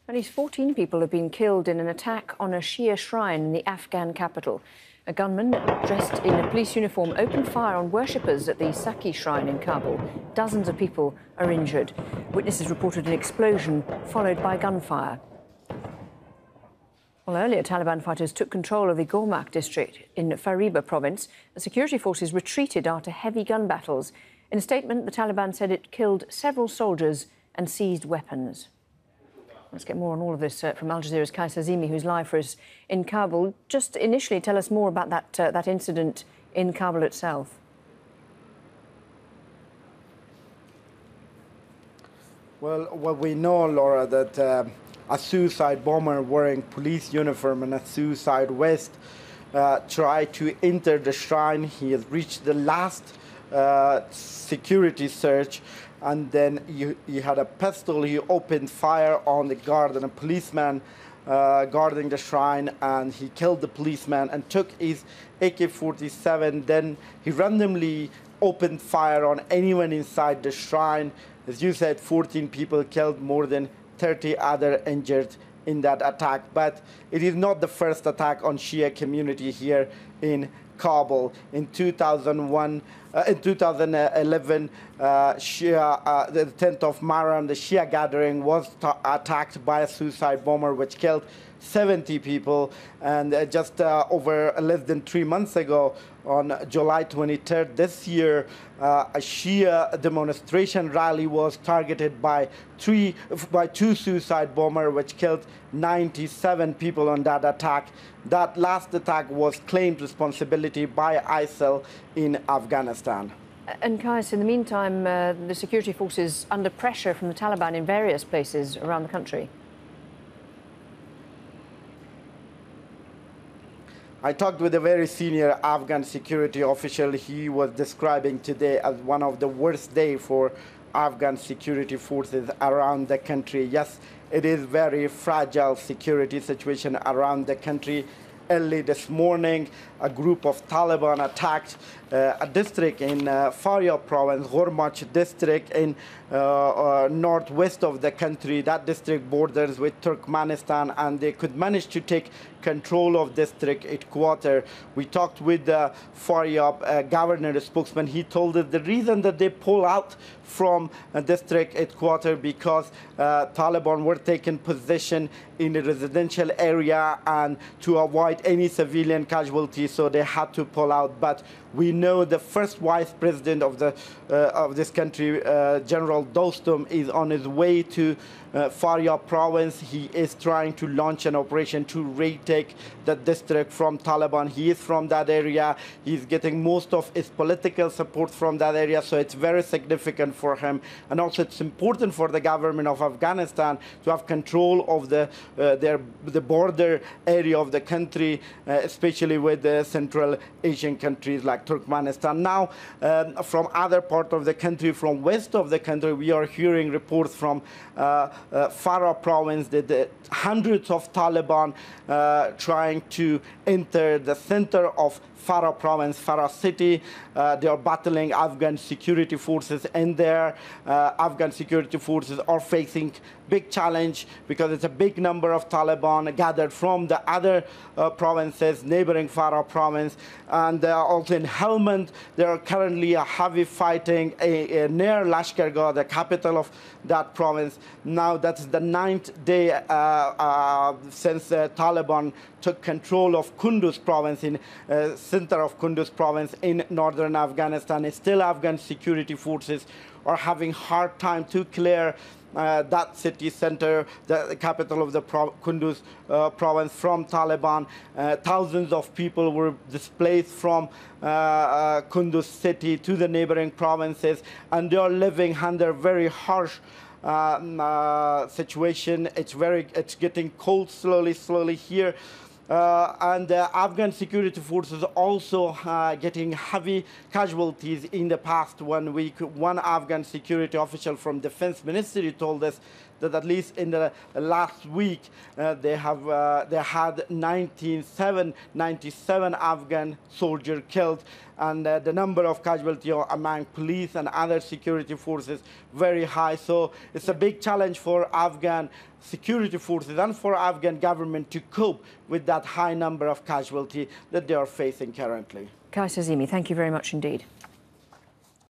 At least 14 people have been killed in an attack on a Shia shrine in the Afghan capital. A gunman dressed in a police uniform opened fire on worshippers at the Saki shrine in Kabul. Dozens of people are injured. Witnesses reported an explosion followed by gunfire. Well, earlier, Taliban fighters took control of the Gormak district in Fariba province. The security forces retreated after heavy gun battles. In a statement, the Taliban said it killed several soldiers and seized weapons. Let's get more on all of this from Al Jazeera's Kais Hazimi, who's live for us in Kabul. Just initially, tell us more about that incident in Kabul itself. Well, what we know, Laura, that a suicide bomber wearing police uniform and a suicide vest tried to enter the shrine. He has reached the last security search, and then he had a pistol. He opened fire on the guard and a policeman guarding the shrine, and he killed the policeman and took his AK-47. Then he randomly opened fire on anyone inside the shrine. As you said, 14 people killed, more than 30 other injured in that attack. But it is not the first attack on Shia community here in Kabul. In 2011, Shia, the 10th of Muharram, the Shia gathering was attacked by a suicide bomber, which killed 70 people. And just over less than 3 months ago, on July 23rd this year, a Shia demonstration rally was targeted by two suicide bombers, which killed 97 people on that attack. That last attack was claimed responsibility by ISIL in Afghanistan. And Kais, in the meantime, the security forces under pressure from the Taliban in various places around the country. I talked with a very senior Afghan security official. He was describing today as one of the worst days for Afghan security forces around the country. Yes, it is very fragile security situation around the country. Early this morning, a group of Taliban attacked a district in Faryab province, Gormak district in northwest of the country. That district borders with Turkmenistan, and they could manage to take control of district headquarters. We talked with the Faryab governor spokesman. He told us the reason that they pull out from district headquarters because Taliban were taking possession in a residential area and to avoid any civilian casualties, so they had to pull out. But we know the first vice president of this country, General Dostum, is on his way to Faryab province. He is trying to launch an operation to retake the district from Taliban. He is from that area. He's getting most of his political support from that area, so it's very significant for him. And also it's important for the government of Afghanistan to have control of the border area of the country, especially with the Central Asian countries like Turkmenistan. Now, from other part of the country, from west of the country, we are hearing reports from Farah province that hundreds of Taliban trying to enter the center of Farah province, Farah city. They are battling Afghan security forces in there. Afghan security forces are facing big challenge because it's a big number of Taliban gathered from the other provinces, neighboring Farah province. And also in Helmand, there are currently a heavy fighting near Lashkargah, the capital of that province. Now that's the 9th day since Taliban took control of Kunduz province, in center of Kunduz province in northern Afghanistan. Still, Afghan security forces are having hard time to clear that city center, the capital of the Kunduz province, from Taliban. Thousands of people were displaced from Kunduz city to the neighboring provinces, and they are living under very harsh situation. It's getting cold slowly here. And Afghan security forces also getting heavy casualties in the past 1 week. One Afghan security official from Defense Ministry told us that at least in the last week they had 97 Afghan soldiers killed, and the number of casualties among police and other security forces very high. So it's a big challenge for Afghan security forces and for Afghan government to cope with that high number of casualties that they are facing currently. Kaisa Azimi, thank you very much indeed.